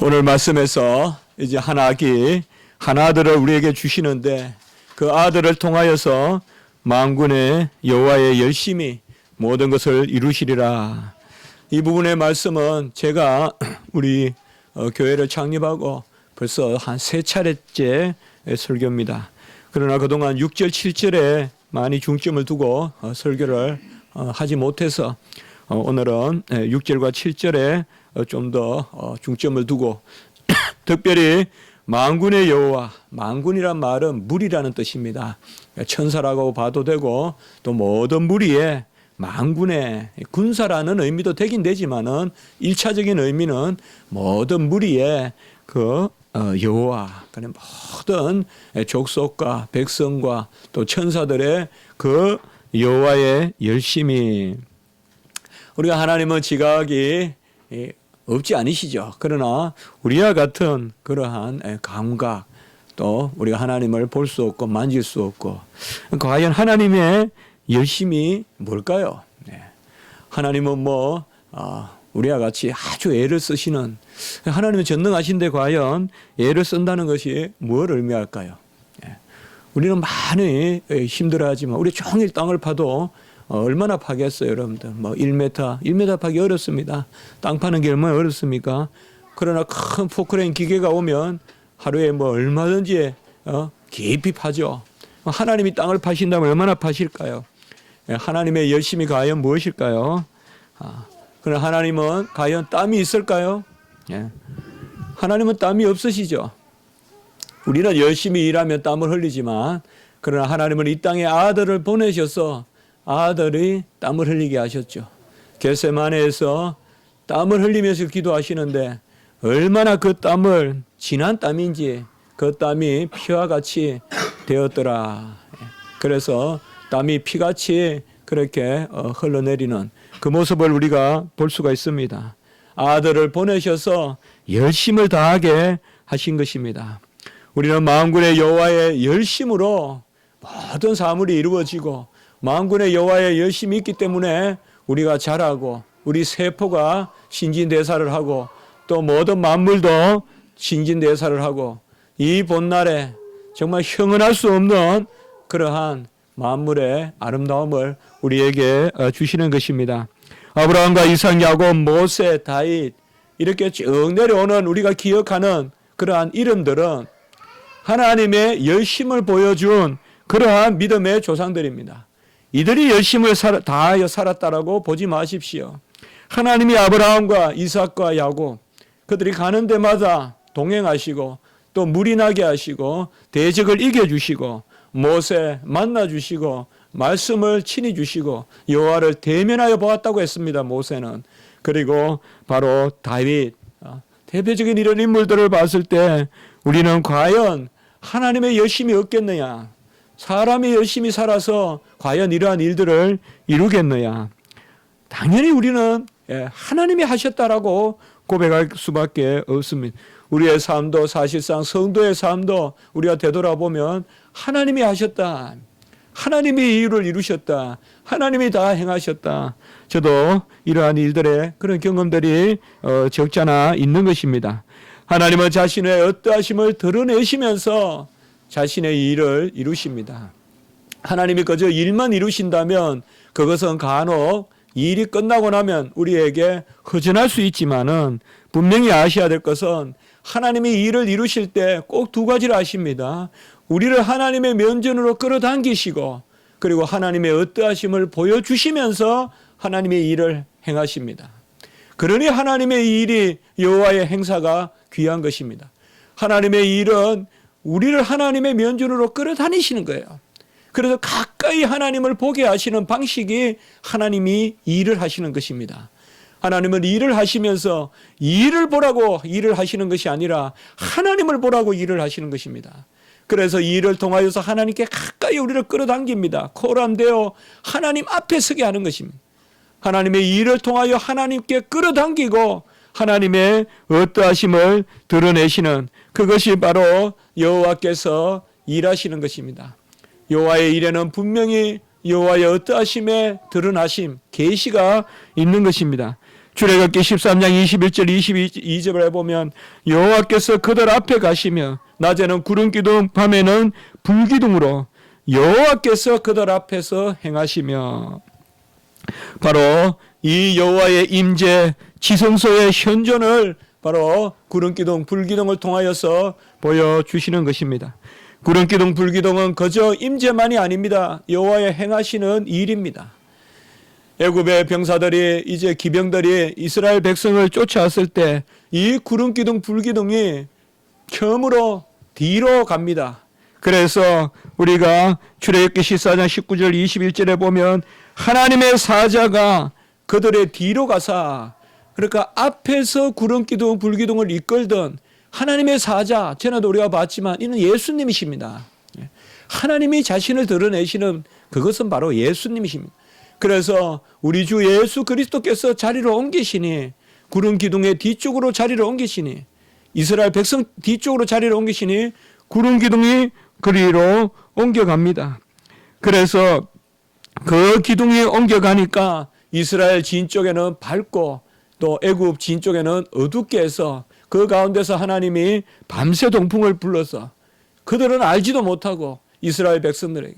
오늘 말씀에서 이제 한 아기, 한 아들을 우리에게 주시는데 그 아들을 통하여서 만군의 여호와의 열심히 모든 것을 이루시리라. 이 부분의 말씀은 제가 우리 교회를 창립하고 벌써 한 3차례째 설교입니다. 그러나 그동안 6절, 7절에 많이 중점을 두고 설교를 하지 못해서 오늘은 6절과 7절에 좀 더 중점을 두고 특별히 만군의 여호와, 만군이란 말은 무리라는 뜻입니다. 천사라고 봐도 되고 또 모든 무리에 만군의 군사라는 의미도 되긴 되지만은 1차적인 의미는 모든 무리의 그 여호와, 그런 모든 족속과 백성과 또 천사들의 그 여호와의 열심히. 우리가 하나님은 지각이 없지 않으시죠. 그러나 우리와 같은 그러한 감각, 또 우리가 하나님을 볼 수 없고 만질 수 없고, 과연 하나님의 열심이 뭘까요? 하나님은 우리와 같이 아주 애를 쓰시는, 하나님은 전능하신데 과연 애를 쓴다는 것이 뭘 의미할까요? 우리는 많이 힘들어하지만 우리 종일 땅을 파도 얼마나 파겠어요, 여러분들. 1m 파기 어렵습니다. 땅 파는 게 얼마나 어렵습니까? 그러나 큰 포크레인 기계가 오면 하루에 얼마든지 깊이 파죠. 하나님이 땅을 파신다면 얼마나 파실까요? 하나님의 열심이 과연 무엇일까요? 그러나 하나님은 과연 땀이 있을까요? 하나님은 땀이 없으시죠. 우리는 열심히 일하면 땀을 흘리지만, 그러나 하나님은 이 땅에 아들을 보내셔서 아들이 땀을 흘리게 하셨죠. 겟세마네에서 땀을 흘리면서 기도하시는데 얼마나 그 땀을, 진한 땀인지 그 땀이 피와 같이 되었더라. 그래서 땀이 피같이 그렇게 흘러내리는 그 모습을 우리가 볼 수가 있습니다. 아들을 보내셔서 열심을 다하게 하신 것입니다. 우리는 만군의 여호와의 열심으로 모든 사물이 이루어지고 만군의 여호와의 열심이 있기 때문에 우리가 자라고 우리 세포가 신진대사를 하고 또 모든 만물도 신진대사를 하고 이 본날에 정말 형언할 수 없는 그러한 만물의 아름다움을 우리에게 주시는 것입니다. 아브라함과 이삭, 야곱, 모세, 다윗 이렇게 쭉 내려오는 우리가 기억하는 그러한 이름들은 하나님의 열심을 보여준 그러한 믿음의 조상들입니다. 이들이 열심을 다하여 살았다라고 보지 마십시오. 하나님이 아브라함과 이삭과 야곱 그들이 가는 데마다 동행하시고 또 물이 나게 하시고 대적을 이겨주시고 모세 만나주시고 말씀을 친히 주시고 여호와를 대면하여 보았다고 했습니다. 모세는. 그리고 바로 다윗, 대표적인 이런 인물들을 봤을 때 우리는 과연 하나님의 열심이 없겠느냐, 사람이 열심히 살아서 과연 이러한 일들을 이루겠느냐. 당연히 우리는 하나님이 하셨다라고 고백할 수밖에 없습니다. 우리의 삶도 사실상 성도의 삶도 우리가 되돌아보면 하나님이 하셨다, 하나님이 이 일을 이루셨다, 하나님이 다 행하셨다. 저도 이러한 일들의 그런 경험들이 적지 않아 있는 것입니다. 하나님은 자신의 어떠하심을 드러내시면서 자신의 일을 이루십니다. 하나님이 그저 일만 이루신다면 그것은 간혹 일이 끝나고 나면 우리에게 허전할 수 있지만은 분명히 아셔야 될 것은 하나님이 일을 이루실 때 꼭 두 가지를 아십니다. 우리를 하나님의 면전으로 끌어당기시고 그리고 하나님의 어떠하심을 보여주시면서 하나님의 일을 행하십니다. 그러니 하나님의 일이 여호와의 행사가 귀한 것입니다. 하나님의 일은 우리를 하나님의 면전으로 끌어다니시는 거예요. 그래서 가까이 하나님을 보게 하시는 방식이 하나님이 일을 하시는 것입니다. 하나님은 일을 하시면서 일을 보라고 일을 하시는 것이 아니라 하나님을 보라고 일을 하시는 것입니다. 그래서 이 일을 통하여서 하나님께 가까이 우리를 끌어당깁니다. 코람되어 하나님 앞에 서게 하는 것입니다. 하나님의 일을 통하여 하나님께 끌어당기고 하나님의 어떠하심을 드러내시는 그것이 바로 여호와께서 일하시는 것입니다. 여호와의 일에는 분명히 여호와의 어떠하심에 드러나심, 계시가 있는 것입니다. 출애굽기 13장 21절 22절에 보면 여호와께서 그들 앞에 가시며 낮에는 구름기둥 밤에는 불기둥으로 여호와께서 그들 앞에서 행하시며, 바로 이 여호와의 임재 지성소의 현존을 바로 구름기둥 불기둥을 통하여서 보여주시는 것입니다. 구름기둥 불기둥은 그저 임재만이 아닙니다. 여호와의 행하시는 일입니다. 애굽의 병사들이, 이제 기병들이 이스라엘 백성을 쫓아왔을 때 이 구름기둥 불기둥이 처음으로 뒤로 갑니다. 그래서 우리가 출애굽기 14장 19절 21절에 보면 하나님의 사자가 그들의 뒤로 가사, 그러니까 앞에서 구름기둥 불기둥을 이끌던 하나님의 사자, 전에도 우리가 봤지만 이는 예수님이십니다. 하나님이 자신을 드러내시는 그것은 바로 예수님이십니다. 그래서 우리 주 예수 그리스도께서 자리를 옮기시니, 구름기둥의 뒤쪽으로 자리를 옮기시니, 이스라엘 백성 뒤쪽으로 자리를 옮기시니 구름기둥이 그리로 옮겨갑니다. 그래서 그 기둥이 옮겨가니까 이스라엘 진 쪽에는 밝고 또 애굽 진 쪽에는 어둡게 해서 그 가운데서 하나님이 밤새 동풍을 불러서 그들은 알지도 못하고 이스라엘 백성들에게,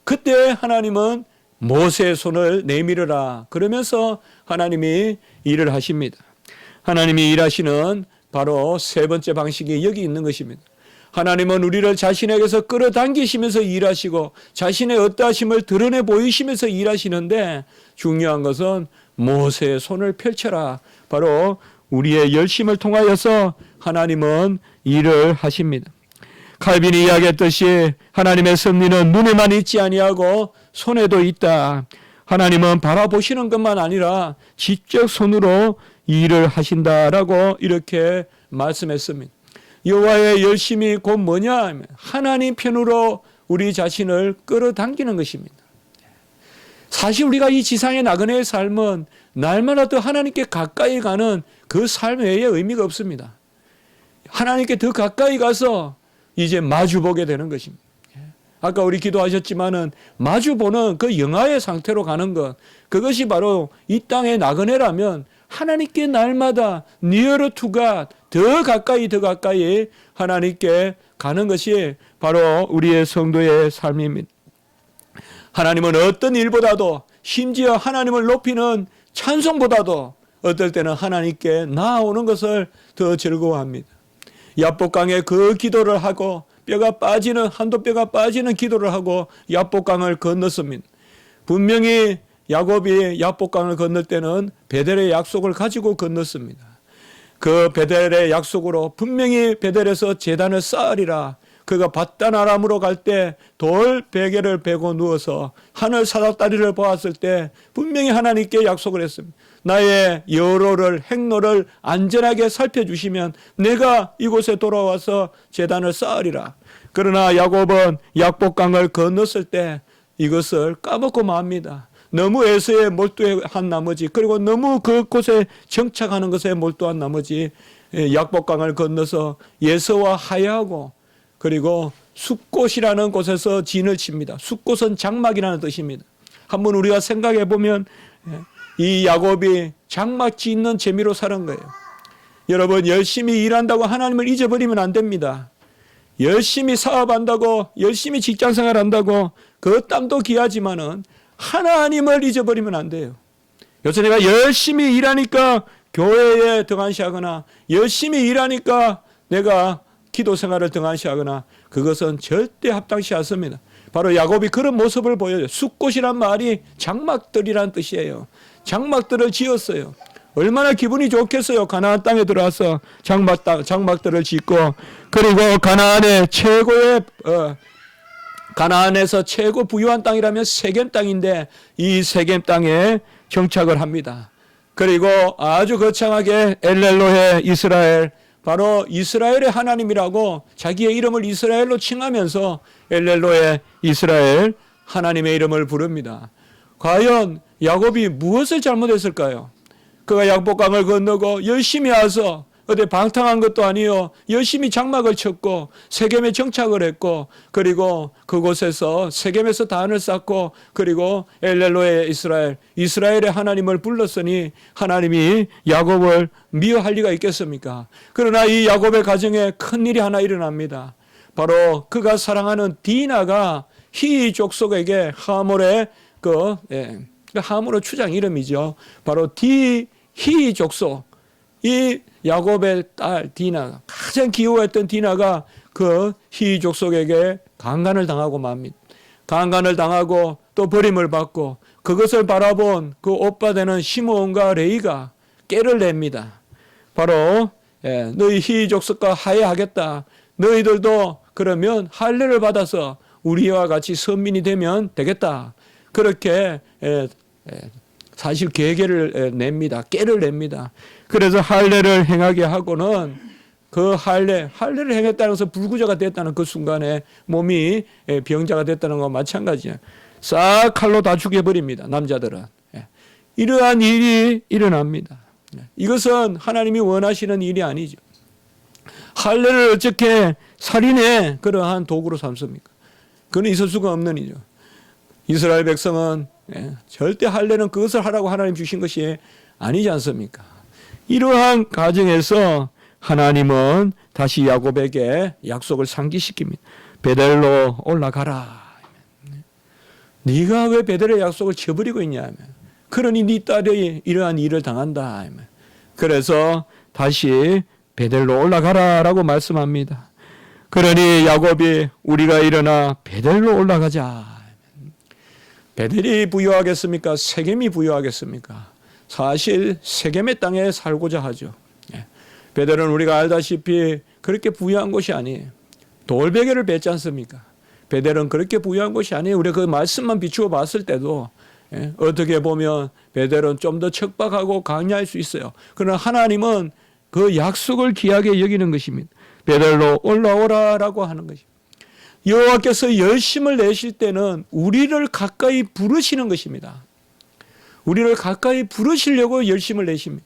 그때 하나님은 모세의 손을 내밀어라 그러면서 하나님이 일을 하십니다. 하나님이 일하시는 바로 세 번째 방식이 여기 있는 것입니다. 하나님은 우리를 자신에게서 끌어당기시면서 일하시고 자신의 어떠하심을 드러내 보이시면서 일하시는데, 중요한 것은 모세의 손을 펼쳐라, 바로 우리의 열심을 통하여서 하나님은 일을 하십니다. 칼빈이 이야기했듯이 하나님의 섭리는 눈에만 있지 아니하고 손에도 있다. 하나님은 바라보시는 것만 아니라 직접 손으로 일을 하신다라고 이렇게 말씀했습니다. 여호와의 열심이 곧 뭐냐 하면 하나님 편으로 우리 자신을 끌어당기는 것입니다. 사실 우리가 이 지상의 나그네의 삶은 날마다 더 하나님께 가까이 가는 그 삶 외에 의미가 없습니다. 하나님께 더 가까이 가서 이제 마주보게 되는 것입니다. 아까 우리 기도하셨지만은 마주보는 그 영화의 상태로 가는 것, 그것이 바로 이 땅의 나그네라면 하나님께 날마다 nearer to God, 더 가까이 하나님께 가는 것이 바로 우리의 성도의 삶입니다. 하나님은 어떤 일보다도, 심지어 하나님을 높이는 찬송보다도 어떨 때는 하나님께 나아오는 것을 더 즐거워합니다. 야복강에 그 기도를 하고 한도 뼈가 빠지는 기도를 하고 야복강을 건넜습니다. 분명히 야곱이 야복강을 건널 때는 베델의 약속을 가지고 건넜습니다. 그 베델의 약속으로 분명히 베델에서 제단을 쌓으리라. 그가 밧단 아람으로 갈 때 돌 베개를 베고 누워서 하늘 사닥다리를 보았을 때 분명히 하나님께 약속을 했습니다. 나의 여로를, 행로를 안전하게 살펴주시면 내가 이곳에 돌아와서 제단을 쌓으리라. 그러나 야곱은 약복강을 건넜을 때 이것을 까먹고 맙니다. 너무 에서에 몰두한 나머지, 그리고 너무 그곳에 정착하는 것에 몰두한 나머지 약복강을 건너서 예서와 하야하고 그리고 숫꽃이라는 곳에서 진을 칩니다. 숫꽃은 장막이라는 뜻입니다. 한번 우리가 생각해 보면 이 야곱이 장막 짓는 재미로 사는 거예요. 여러분, 열심히 일한다고 하나님을 잊어버리면 안 됩니다. 열심히 사업한다고, 열심히 직장생활 한다고 그 땀도 귀하지만은 하나님을 잊어버리면 안 돼요. 요새 내가 열심히 일하니까 교회에 등한시하거나 열심히 일하니까 내가 기도 생활을 등한시하거나 그것은 절대 합당치 않습니다. 바로 야곱이 그런 모습을 보여요. 숫꽃이란 말이 장막들이란 뜻이에요. 장막들을 지었어요. 얼마나 기분이 좋겠어요. 가나안 땅에 들어와서 장막들을 짓고, 그리고 가나안에서 최고 부유한 땅이라면 세겜 땅인데 이 세겜 땅에 정착을 합니다. 그리고 아주 거창하게 엘렐로헤 이스라엘, 바로 이스라엘의 하나님이라고 자기의 이름을 이스라엘로 칭하면서 엘렐로헤 이스라엘, 하나님의 이름을 부릅니다. 과연 야곱이 무엇을 잘못했을까요? 그가 약복강을 건너고 열심히 와서 어디 방탕한 것도 아니요. 열심히 장막을 쳤고 세겜에 정착을 했고 그리고 그곳에서 세겜에서 단을 쌓고 그리고 엘렐로의 이스라엘의 하나님을 불렀으니 하나님이 야곱을 미워할 리가 있겠습니까? 그러나 이 야곱의 가정에 큰일이 하나 일어납니다. 바로 그가 사랑하는 디나가 히 족속에게 하몰의 하몰의 추장 이름이죠. 바로 히 족속, 이 야곱의 딸 디나, 가장 귀여워했던 디나가 그 히 족속에게 강간을 당하고 맙니다. 강간을 당하고 또 버림을 받고 그것을 바라본 그 오빠 되는 시므온과 레이가 깨를 냅니다. 바로 너희 히 족속과 화해하겠다. 너희들도 그러면 할례를 받아서 우리와 같이 선민이 되면 되겠다. 그렇게 사실 계계를 냅니다. 깨를 냅니다. 그래서 할례를 행하게 하고는 그 할례를 행했다는 것은 불구자가 됐다는 그 순간에 몸이 병자가 됐다는 것과 마찬가지예요. 싹 칼로 다 죽여버립니다. 남자들은. 이러한 일이 일어납니다. 이것은 하나님이 원하시는 일이 아니죠. 할례를 어떻게 살인의 그러한 도구로 삼습니까? 그건 있을 수가 없는 일이죠. 이스라엘 백성은 절대 할례는 그것을 하라고 하나님 주신 것이 아니지 않습니까? 이러한 가정에서 하나님은 다시 야곱에게 약속을 상기시킵니다. 베델로 올라가라. 네가 왜 베델의 약속을 저버리고 있냐? 그러니 네 딸이 이러한 일을 당한다. 그래서 다시 베델로 올라가라라고 말씀합니다. 그러니 야곱이 우리가 일어나 베델로 올라가자. 베델이 부여하겠습니까? 세겜이 부여하겠습니까? 사실 세겜의 땅에 살고자 하죠. 베델은 우리가 알다시피 그렇게 부여한 곳이 아니에요. 돌베개를 뱉지 않습니까? 베델은 그렇게 부여한 곳이 아니에요. 우리가 그 말씀만 비추어 봤을 때도 어떻게 보면 베델은 좀 더 척박하고 강렬할 수 있어요. 그러나 하나님은 그 약속을 귀하게 여기는 것입니다. 베델로 올라오라라고 하는 것입니다. 여호와께서 열심을 내실 때는 우리를 가까이 부르시는 것입니다. 우리를 가까이 부르시려고 열심을 내십니다.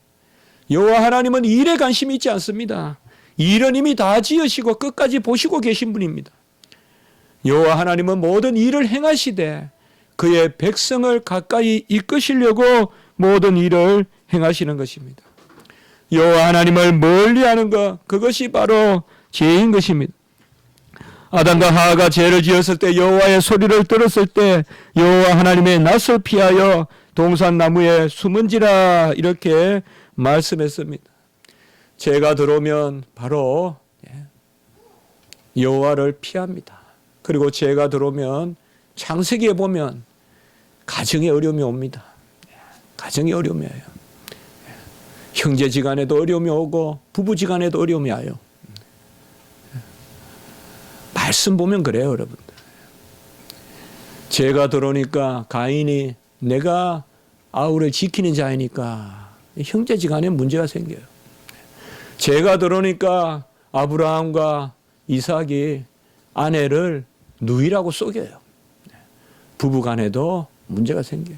여호와 하나님은 일에 관심이 있지 않습니다. 일은 이미 다 지으시고 끝까지 보시고 계신 분입니다. 여호와 하나님은 모든 일을 행하시되 그의 백성을 가까이 이끄시려고 모든 일을 행하시는 것입니다. 여호와 하나님을 멀리하는 것, 그것이 바로 죄인 것입니다. 아담과 하와가 죄를 지었을 때 여호와의 소리를 들었을 때 여호와 하나님의 낯을 피하여 동산나무에 숨은지라 이렇게 말씀했습니다. 죄가 들어오면 바로 여호와를 피합니다. 그리고 죄가 들어오면 창세기에 보면 가정에 어려움이 옵니다. 가정에 어려움이 와요. 형제지간에도 어려움이 오고 부부지간에도 어려움이 와요. 말씀 보면 그래요, 여러분들. 죄가 들어오니까 가인이 내가 아우를 지키는 자이니까 형제지간에 문제가 생겨요. 죄가 들어오니까 아브라함과 이삭이 아내를 누이라고 속여요. 부부간에도 문제가 생겨요.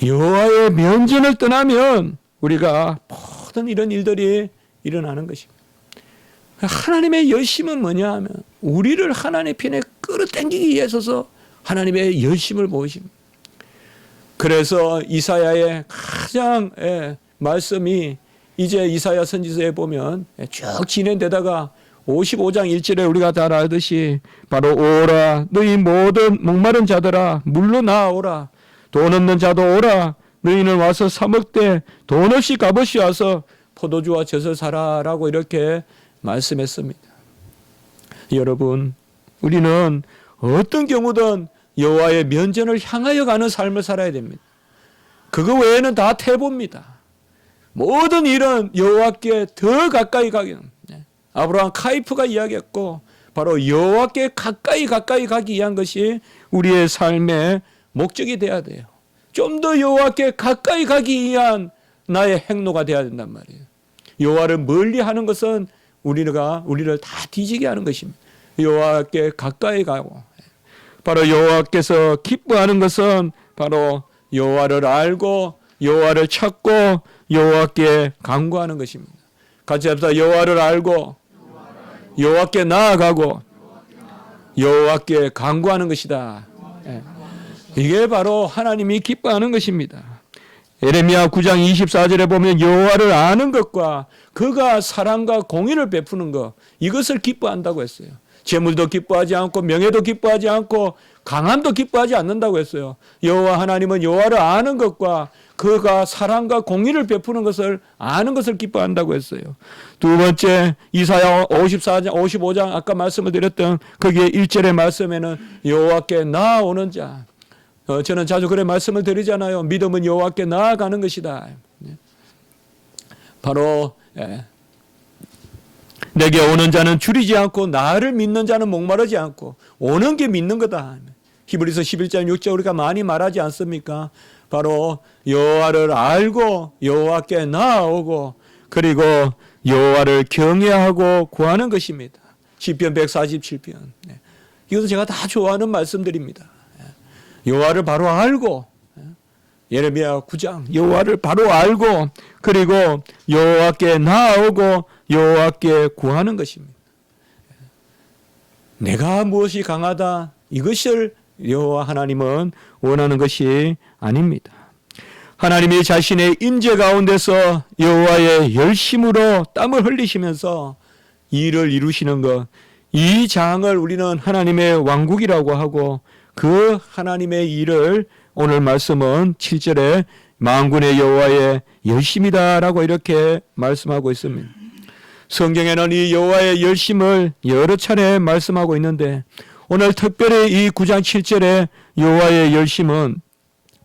여호와의 면전을 떠나면 우리가 모든 이런 일들이 일어나는 것입니다. 하나님의 열심은 뭐냐 하면 우리를 하나님의 편에 끌어당기기 위해서 하나님의 열심을 보이십니다. 그래서 이사야의 가장 말씀이 이제 이사야 선지서에 보면 쭉 진행되다가 55장 1절에 우리가 다 알듯이 바로 오라 너희 모든 목마른 자들아 물로 나오라 돈 없는 자도 오라 너희는 와서 사 먹되 돈 없이 값없이 와서 포도주와 젖을 사라라고 이렇게 말씀했습니다. 여러분, 우리는 어떤 경우든 여호와의 면전을 향하여 가는 삶을 살아야 됩니다. 그거 외에는 다 태보입니다. 모든 일은 여호와께 더 가까이 가기. 아브라함 카이프가 이야기했고 바로 여호와께 가까이 가기 위한 것이 우리의 삶의 목적이 돼야 돼요. 좀 더 여호와께 가까이 가기 위한 나의 행로가 돼야 된단 말이에요. 여호와를 멀리하는 것은 우리를 다 뒤지게 하는 것입니다. 여호와께 가까이 가고 바로 여호와께서 기뻐하는 것은 바로 여호와를 알고 여호와를 찾고 여호와께 간구하는 것입니다. 같이 합시다. 여호와를 알고 여호와께 나아가고 여호와께 간구하는 것이다. 예. 이게 바로 하나님이 기뻐하는 것입니다. 예레미야 9장 24절에 보면 여호와를 아는 것과 그가 사랑과 공의를 베푸는 것, 이것을 기뻐한다고 했어요. 재물도 기뻐하지 않고 명예도 기뻐하지 않고 강함도 기뻐하지 않는다고 했어요. 여호와 하나님은 여호와를 아는 것과 그가 사랑과 공의를 베푸는 것을 아는 것을 기뻐한다고 했어요. 두 번째 이사야 55장 아까 말씀을 드렸던 거기에 1절의 말씀에는 여호와께 나아오는 자, 저는 자주 그래 말씀을 드리잖아요. 믿음은 여호와께 나아가는 것이다. 바로 내게 오는 자는 줄이지 않고 나를 믿는 자는 목마르지 않고 오는 게 믿는 거다. 히브리서 11장 6절 우리가 많이 말하지 않습니까? 바로 여호와를 알고 여호와께 나아오고 그리고 여호와를 경외하고 구하는 것입니다. 시편 147편. 이것도 제가 다 좋아하는 말씀들입니다. 여호와를 바로 알고 예레미야 9장 여호와를 바로 알고 그리고 여호와께 나아오고 여호와께 구하는 것입니다. 내가 무엇이 강하다 이것을 여호와 하나님은 원하는 것이 아닙니다. 하나님이 자신의 임재 가운데서 여호와의 열심으로 땀을 흘리시면서 일을 이루시는 것, 이 장을 우리는 하나님의 왕국이라고 하고 그 하나님의 일을 오늘 말씀은 7절에 만군의 여호와의 열심이다라고 이렇게 말씀하고 있습니다. 성경에는 이 여호와의 열심을 여러 차례 말씀하고 있는데 오늘 특별히 이 9장 7절에 여호와의 열심은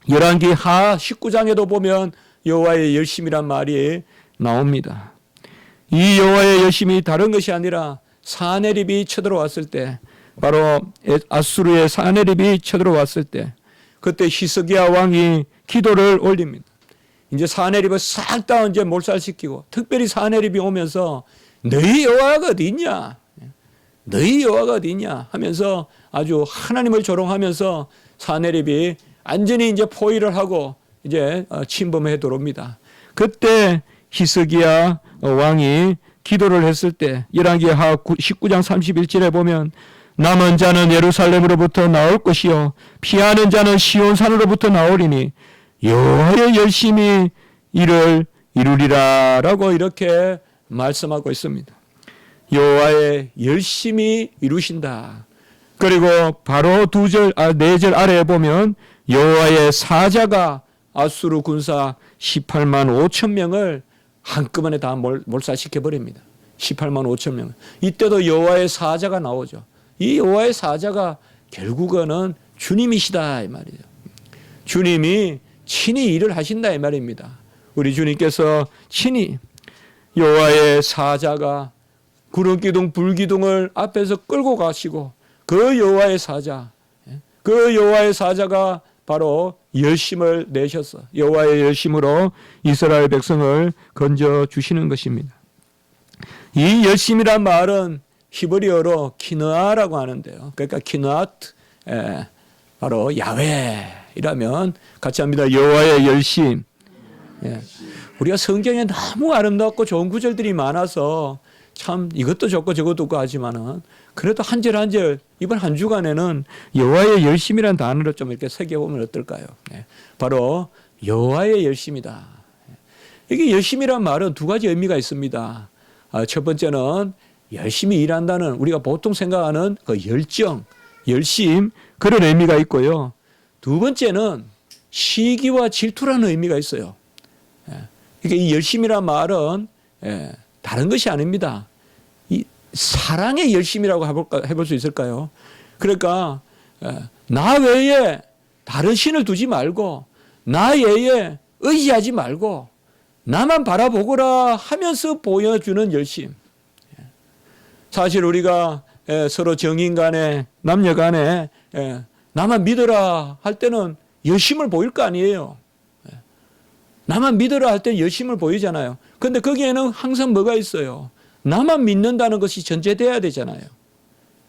열왕기 하 19장에도 보면 여호와의 열심이란 말이 나옵니다. 이 여호와의 열심이 다른 것이 아니라 사네립이 쳐들어왔을 때 바로 아수르의 사네립이 쳐들어왔을 때 그때 히스기야 왕이 기도를 올립니다. 이제 사네립을 싹 다 이제 몰살시키고 특별히 사네립이 오면서 너희 여호와가 어디 있냐? 너희 여호와가 어디 있냐? 하면서 아주 하나님을 조롱하면서 사네립이 완전히 이제 포위를 하고 이제 침범해 들어옵니다. 그때 히스기야 왕이 기도를 했을 때 열왕기하 19장 31절에 보면 남은 자는 예루살렘으로부터 나올 것이요 피하는 자는 시온산으로부터 나오리니 여호와의 열심히 이를 이루리라라고 이렇게 말씀하고 있습니다. 여호와의 열심히 이루신다. 그리고 바로 4절 아래에 보면 여호와의 사자가 아수르 군사 18만 5천 명을 한꺼번에 다 몰살시켜 버립니다. 18만 5천 명. 이때도 여호와의 사자가 나오죠. 이 여호와의 사자가 결국은 주님이시다 이 말이죠. 주님이 친히 일을 하신다 이 말입니다. 우리 주님께서 친히 여호와의 사자가 구름기둥 불기둥을 앞에서 끌고 가시고 그 여호와의 사자, 그 여호와의 사자가 바로 열심을 내셔서 여호와의 열심으로 이스라엘 백성을 건져 주시는 것입니다. 이 열심이란 말은 히브리어로 키느아라고 하는데요. 그러니까 키느아트, 바로 야훼이라면 같이 합니다. 여호와의 열심. 우리가 성경에 너무 아름답고 좋은 구절들이 많아서 참 이것도 좋고 저것도 좋고 하지만은 그래도 한 절 한 절 이번 한 주간에는 여호와의 열심이라는 단어를 좀 이렇게 새겨보면 어떨까요? 바로 여호와의 열심이다. 이게 열심이란 말은 두 가지 의미가 있습니다. 첫 번째는 열심히 일한다는 우리가 보통 생각하는 그 열정, 열심 그런 의미가 있고요. 두 번째는 시기와 질투라는 의미가 있어요. 그러니까 이 열심이란 말은 다른 것이 아닙니다. 이 사랑의 열심이라고 해볼 수 있을까요? 그러니까 나 외에 다른 신을 두지 말고 나 외에 의지하지 말고 나만 바라보거라 하면서 보여주는 열심. 사실 우리가 서로 정인 간에 남녀 간에 나만 믿어라 할 때는 열심을 보일 거 아니에요. 나만 믿어라 할 때는 열심을 보이잖아요. 그런데 거기에는 항상 뭐가 있어요? 나만 믿는다는 것이 전제돼야 되잖아요.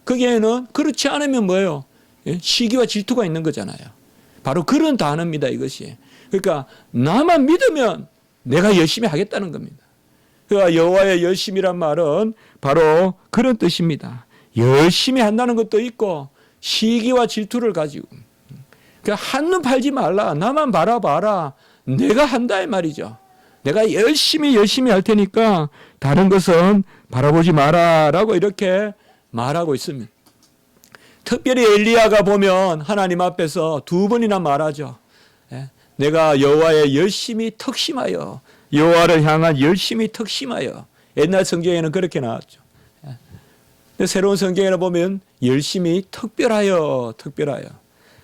거기에는 그렇지 않으면 뭐예요? 시기와 질투가 있는 거잖아요. 바로 그런 단어입니다, 이것이. 그러니까 나만 믿으면 내가 열심히 하겠다는 겁니다. 그러니까 여호와의 열심이란 말은 바로 그런 뜻입니다. 열심히 한다는 것도 있고 시기와 질투를 가지고 그러니까 한눈 팔지 말라. 나만 바라봐라. 내가 한다 이 말이죠. 내가 열심히 할 테니까 다른 것은 바라보지 마라라고 이렇게 말하고 있습니다. 특별히 엘리야가 보면 하나님 앞에서 두 번이나 말하죠. 내가 여호와의 열심히 특심하여, 여호와를 향한 열심히 특심하여. 옛날 성경에는 그렇게 나왔죠. 새로운 성경에 보면 열심히 특별하여.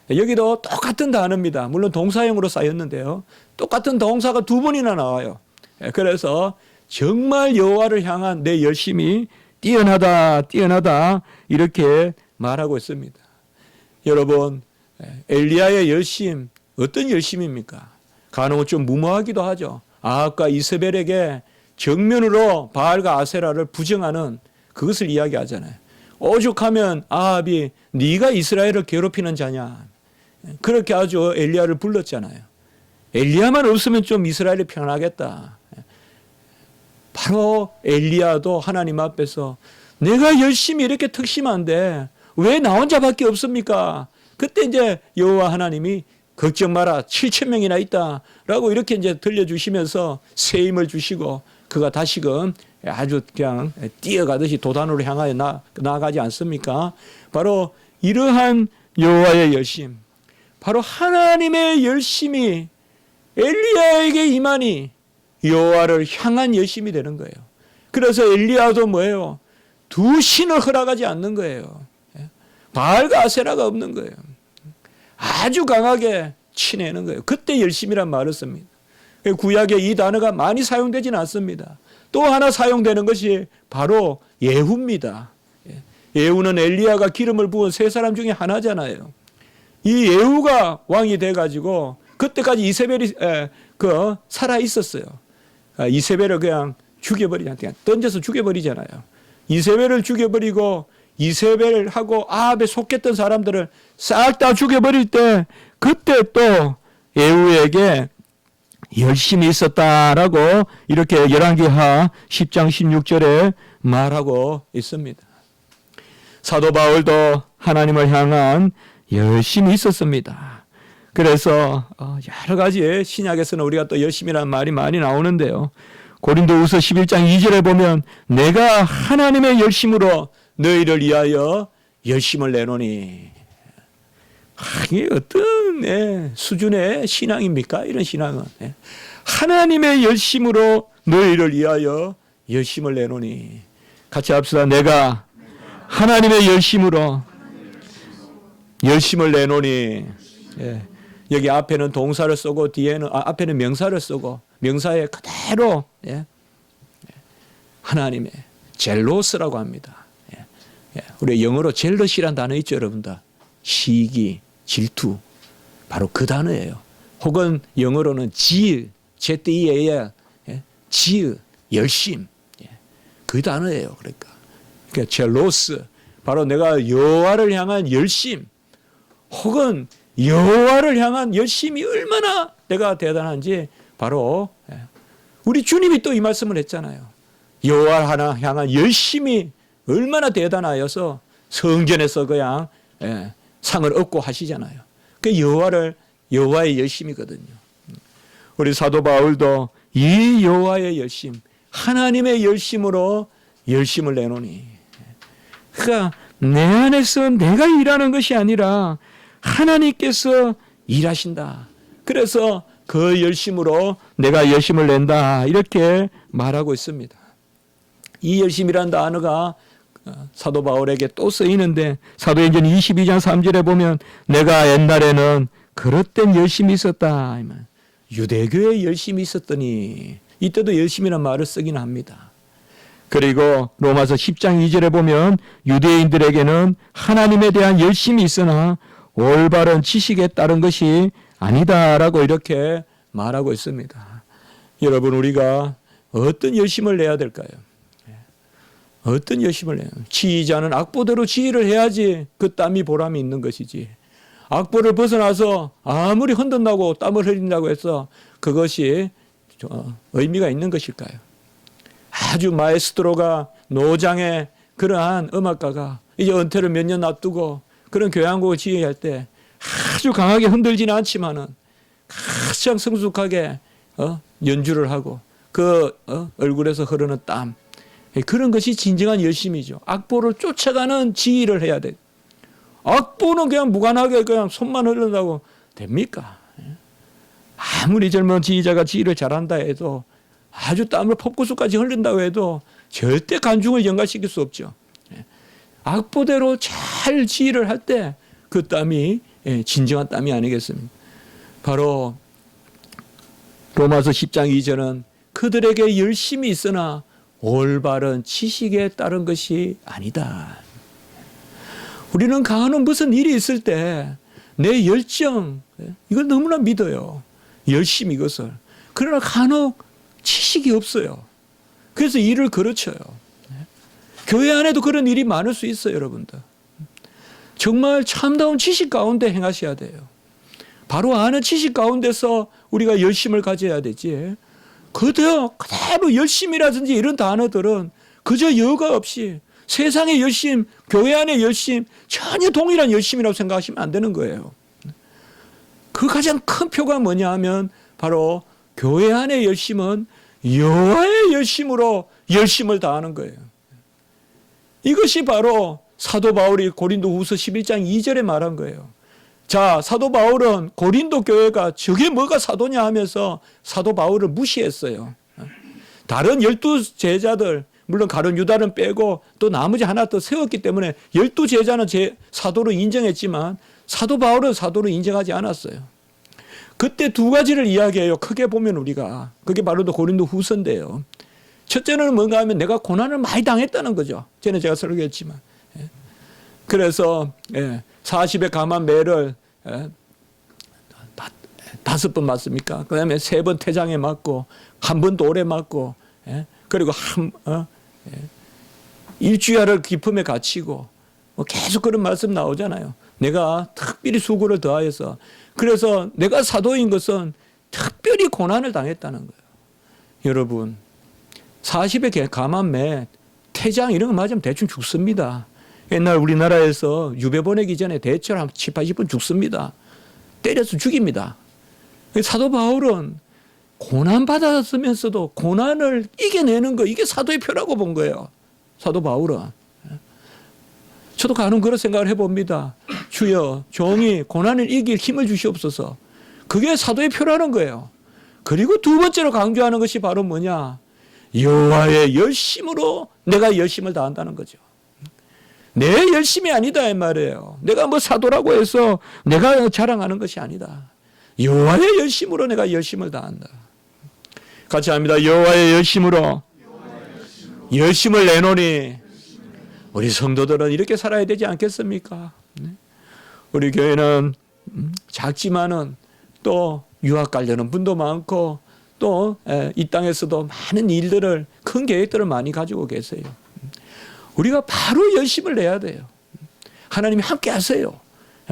여기도 똑같은 단어입니다. 물론 동사형으로 쌓였는데요. 똑같은 동사가 두 번이나 나와요. 그래서 정말 여호와를 향한 내 열심이 뛰어나다 이렇게 말하고 있습니다. 여러분, 엘리야의 열심 어떤 열심입니까? 간혹은 좀 무모하기도 하죠. 아합과 이세벨에게 정면으로 바알과 아세라를 부정하는 그것을 이야기하잖아요. 오죽하면 아합이 네가 이스라엘을 괴롭히는 자냐, 그렇게 아주 엘리야를 불렀잖아요. 엘리야만 없으면 좀 이스라엘이 편하겠다. 바로 엘리야도 하나님 앞에서 내가 열심히 이렇게 특심한데 왜 나 혼자밖에 없습니까? 그때 이제 여호와 하나님이 걱정 마라, 7,000명이나 있다라고 이렇게 이제 들려주시면서 새 힘을 주시고 그가 다시금 아주 그냥 뛰어가듯이 도단으로 향하여 나아가지 않습니까? 바로 이러한 여호와의 열심, 바로 하나님의 열심이 엘리야에게 임하니 여호와를 향한 열심이 되는 거예요. 그래서 엘리야도 뭐예요? 두 신을 허락하지 않는 거예요. 바알과 아세라가 없는 거예요. 아주 강하게 치내는 거예요. 그때 열심이란 말을 씁니다. 구약에 이 단어가 많이 사용되지는 않습니다. 또 하나 사용되는 것이 바로 예후입니다. 예후는 엘리야가 기름을 부은 세 사람 중에 하나잖아요. 이 예후가 왕이 돼가지고 그때까지 이세벨이 살아 있었어요. 이세벨을 그냥 그냥 던져서 죽여버리잖아요. 이세벨을 죽여버리고 이세벨하고 아합에 속했던 사람들을 싹 다 죽여버릴 때 그때 또 예후에게 열심히 있었다라고 이렇게 열왕기하 10장 16절에 말하고 있습니다. 사도 바울도 하나님을 향한 열심히 있었습니다. 그래서 여러 가지 신약에서는 우리가 또 열심이라는 말이 많이 나오는데요. 고린도후서 11장 2절에 보면 내가 하나님의 열심으로 너희를 위하여 열심을 내노니. 이게 어떤 수준의 신앙입니까? 이런 신앙은. 하나님의 열심으로 너희를 위하여 열심을 내노니. 같이 합시다. 내가 하나님의 열심으로 열심을 내노니. 여기 앞에는 동사를 쓰고 뒤에는 앞에는 명사를 쓰고 명사에 그대로 하나님의 젤로스라고 합니다. 우리 영어로 젤러시란 단어 있죠, 여러분들. 시기, 질투, 바로 그 단어예요. 혹은 영어로는 zeal, Z-E-A-L, zeal, 열심, 그 단어예요. 그러니까 젤로스, 바로 내가 여호와를 향한 열심, 혹은 여호와를 향한 열심이 얼마나 내가 대단한지 바로 우리 주님이 또 이 말씀을 했잖아요. 여호와를 향한 열심이 얼마나 대단하여서 성전에서 그냥 상을 얻고 하시잖아요. 그 여호와의 열심이거든요. 우리 사도 바울도 이 여호와의 열심, 하나님의 열심으로 열심을 내노니. 그러니까 내 안에서 내가 일하는 것이 아니라 하나님께서 일하신다. 그래서 그 열심으로 내가 열심을 낸다. 이렇게 말하고 있습니다. 이 열심이라는 단어가 사도 바울에게 또 쓰이는데 사도행전 22장 3절에 보면 내가 옛날에는 그릇된 열심이 있었다. 유대교에 열심이 있었더니 이때도 열심이라는 말을 쓰긴 합니다. 그리고 로마서 10장 2절에 보면 유대인들에게는 하나님에 대한 열심이 있으나 올바른 지식에 따른 것이 아니다라고 이렇게 말하고 있습니다. 여러분, 우리가 어떤 열심을 내야 될까요? 어떤 열심을 내요? 지휘자는 악보대로 지휘를 해야지 그 땀이 보람이 있는 것이지. 악보를 벗어나서 아무리 흔든다고 땀을 흘린다고 해서 그것이 의미가 있는 것일까요? 아주 마에스트로가 노장의 그러한 음악가가 이제 은퇴를 몇 년 앞두고 그런 교향곡을 지휘할 때 아주 강하게 흔들지는 않지만은 가장 성숙하게 연주를 하고 그 얼굴에서 흐르는 땀, 그런 것이 진정한 열심이죠. 악보를 쫓아가는 지휘를 해야 돼. 악보는 그냥 무관하게 그냥 손만 흐른다고 됩니까? 아무리 젊은 지휘자가 지휘를 잘한다 해도 아주 땀을 폭구수까지 흘린다고 해도 절대 관중을 연가시킬 수 없죠. 악보대로 잘 지휘를 할 때 그 땀이 진정한 땀이 아니겠습니까? 바로 로마서 10장 2절은 그들에게 열심이 있으나 올바른 지식에 따른 것이 아니다. 우리는 강하는 무슨 일이 있을 때 내 열정, 이걸 너무나 믿어요. 열심 이것을. 그러나 간혹 지식이 없어요. 그래서 일을 그르쳐요. 교회 안에도 그런 일이 많을 수 있어요, 여러분들. 정말 참다운 지식 가운데 행하셔야 돼요. 바로 아는 지식 가운데서 우리가 열심을 가져야 되지. 그대로 열심이라든지 이런 단어들은 그저 여과 없이 세상의 열심, 교회 안의 열심, 전혀 동일한 열심이라고 생각하시면 안 되는 거예요. 그 가장 큰 표가 뭐냐 하면 바로 교회 안의 열심은 여호와의 열심으로 열심을 다하는 거예요. 이것이 바로 사도 바울이 고린도후서 11장 2절에 말한 거예요. 자, 사도 바울은 고린도 교회가 저게 뭐가 사도냐 하면서 사도 바울을 무시했어요. 다른 12제자들, 물론 가룟 유다는 빼고 또 나머지 하나 더 세웠기 때문에 12제자는 사도로 인정했지만 사도 바울은 사도로 인정하지 않았어요. 그때 두 가지를 이야기해요. 크게 보면 우리가. 그게 바로 고린도 후서인데요. 첫째는 뭔가 하면 내가 고난을 많이 당했다는 거죠. 전에 제가 설교했지만. 그래서 40에 감한 매를 5번 맞습니까? 그 다음에 3번 태장에 맞고 1번 돌에 맞고 그리고 일주야를 기품에 갇히고 계속 그런 말씀 나오잖아요. 내가 특별히 수고를 더하여서 그래서 내가 사도인 것은 특별히 고난을 당했다는 거예요. 여러분 40에 감한 매 태장 이런 거 맞으면 대충 죽습니다. 옛날 우리나라에서 유배 보내기 전에 대체로 한 7, 80분 죽습니다. 때려서 죽입니다. 사도 바울은 고난받았으면서도 고난을 이겨내는 거, 이게 사도의 표라고 본 거예요. 사도 바울은. 저도 가끔 그런 생각을 해봅니다. 주여, 종이 고난을 이길 힘을 주시옵소서. 그게 사도의 표라는 거예요. 그리고 두 번째로 강조하는 것이 바로 뭐냐? 여호와의 열심으로 내가 열심을 다한다는 거죠. 내 열심이 아니다 이 말이에요. 내가 뭐 사도라고 해서 내가 자랑하는 것이 아니다. 여호와의 열심으로 내가 열심을 다한다. 같이 합니다. 여호와의 열심으로 열심을 내노니 우리 성도들은 이렇게 살아야 되지 않겠습니까? 우리 교회는 작지만은 또 유학 가려는 분도 많고 또 이 땅에서도 많은 일들을 큰 계획들을 많이 가지고 계세요. 우리가 바로 열심을 내야 돼요. 하나님이 함께 하세요.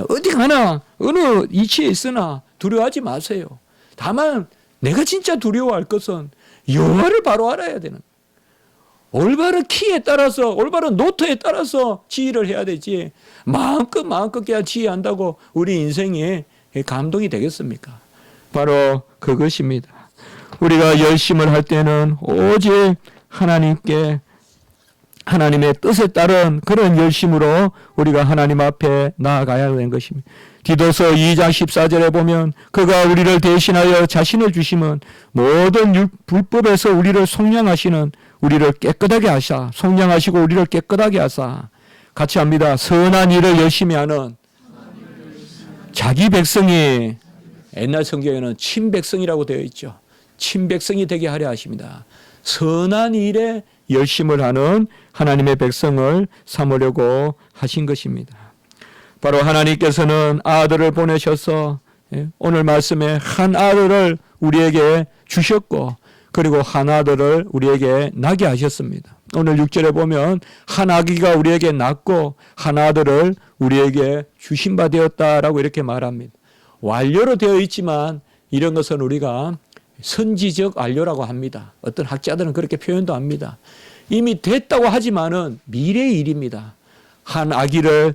어디 가나 어느 이치에 있으나 두려워하지 마세요. 다만 내가 진짜 두려워할 것은 여호와를 바로 알아야 되는 올바른 키에 따라서 올바른 노트에 따라서 지휘를 해야 되지 마음껏 그냥 지휘한다고 우리 인생에 감동이 되겠습니까? 바로 그것입니다. 우리가 열심을 할 때는 오직 하나님의 뜻에 따른 그런 열심으로 우리가 하나님 앞에 나아가야 하는 것입니다. 디도서 2장 14절에 보면 그가 우리를 대신하여 자신을 주심은 모든 불법에서 우리를 속량하시는 우리를 깨끗하게 하사 속량하시고 우리를 깨끗하게 하사 같이 합니다. 선한 일을 열심히 하는 자기 백성이 옛날 성경에는 친백성이라고 되어 있죠. 친백성이 되게 하려 하십니다. 선한 일에 열심을 하는 하나님의 백성을 삼으려고 하신 것입니다. 바로 하나님께서는 아들을 보내셔서 오늘 말씀에 한 아들을 우리에게 주셨고 그리고 한 아들을 우리에게 낳게 하셨습니다. 오늘 6절에 보면 한 아기가 우리에게 낳고 한 아들을 우리에게 주신 바 되었다라고 이렇게 말합니다. 완료로 되어 있지만 이런 것은 우리가 선지적 완료라고 합니다. 어떤 학자들은 그렇게 표현도 합니다. 이미 됐다고 하지만은 미래의 일입니다. 한 아기를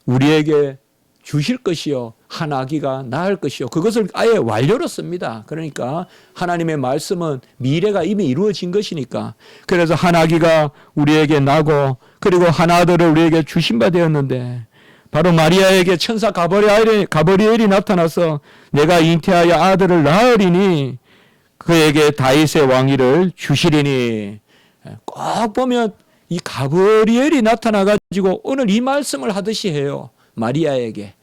우리에게 주실 것이요, 한 아기가 낳을 것이요, 그것을 아예 완료로 씁니다. 그러니까 하나님의 말씀은 미래가 이미 이루어진 것이니까. 그래서 한 아기가 우리에게 나고 그리고 한 아들을 우리에게 주신 바 되었는데, 바로 마리아에게 천사 가브리엘이 나타나서 내가 잉태하여 아들을 낳으리니 그에게 다윗의 왕위를 주시리니. 꼭 보면 이 가브리엘이 나타나가지고 오늘 이 말씀을 하듯이 해요. 마리아에게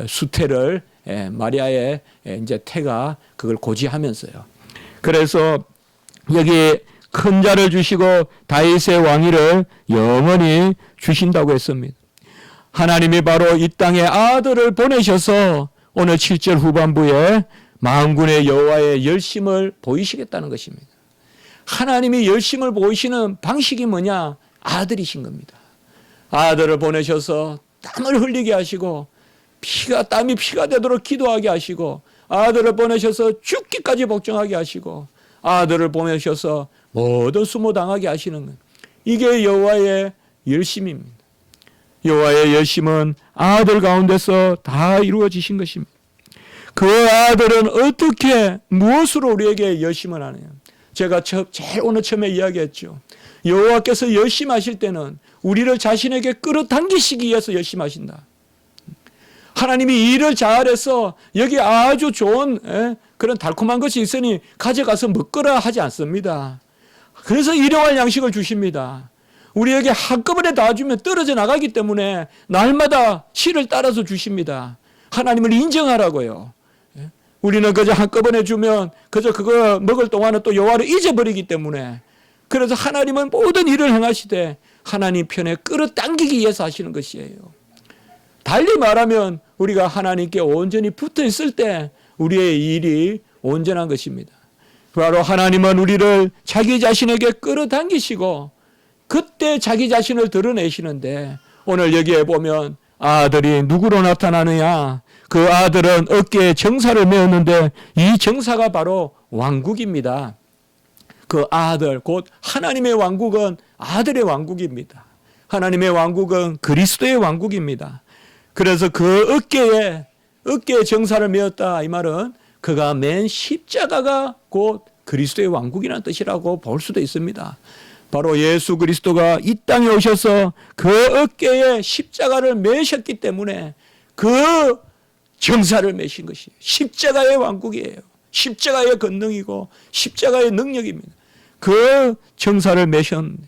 수태를, 마리아의 이제 태가 그걸 고지하면서요. 그래서 여기 큰 자를 주시고 다윗의 왕위를 영원히 주신다고 했습니다. 하나님이 바로 이 땅에 아들을 보내셔서 오늘 7절 후반부에 만군의 여호와의 열심을 보이시겠다는 것입니다. 하나님이 열심을 보이시는 방식이 뭐냐? 아들이신 겁니다. 아들을 보내셔서 땀을 흘리게 하시고 땀이 피가 되도록 기도하게 하시고, 아들을 보내셔서 죽기까지 복종하게 하시고, 아들을 보내셔서 모든 수모당하게 하시는 것. 이게 여호와의 열심입니다. 여호와의 열심은 아들 가운데서 다 이루어지신 것입니다. 그 아들은 어떻게 무엇으로 우리에게 열심을 하느냐? 제가 제일 오늘 처음에 이야기했죠. 여호와께서 열심하실 때는 우리를 자신에게 끌어당기시기 위해서 열심하신다. 하나님이 일을 잘해서 여기 아주 좋은 그런 달콤한 것이 있으니 가져가서 먹거라 하지 않습니다. 그래서 일용할 양식을 주십니다. 우리에게 한꺼번에 다 주면 떨어져 나가기 때문에 날마다 실을 따라서 주십니다. 하나님을 인정하라고요. 우리는 그저 한꺼번에 주면 그저 그거 먹을 동안은 또 여호와를 잊어버리기 때문에, 그래서 하나님은 모든 일을 행하시되 하나님 편에 끌어당기기 위해서 하시는 것이에요. 달리 말하면 우리가 하나님께 온전히 붙어 있을 때 우리의 일이 온전한 것입니다. 바로 하나님은 우리를 자기 자신에게 끌어당기시고 그때 자기 자신을 드러내시는데, 오늘 여기에 보면 아들이 누구로 나타나느냐? 그 아들은 어깨에 정사를 메었는데 이 정사가 바로 왕국입니다. 그 아들, 곧 하나님의 왕국은 아들의 왕국입니다. 하나님의 왕국은 그리스도의 왕국입니다. 그래서 그 어깨에 정사를 메었다, 이 말은 그가 맨 십자가가 곧 그리스도의 왕국이라는 뜻이라고 볼 수도 있습니다. 바로 예수 그리스도가 이 땅에 오셔서 그 어깨에 십자가를 메셨기 때문에 그 정사를 메신 것이에요. 십자가의 왕국이에요. 십자가의 권능이고 십자가의 능력입니다. 그 정사를 메셨는데,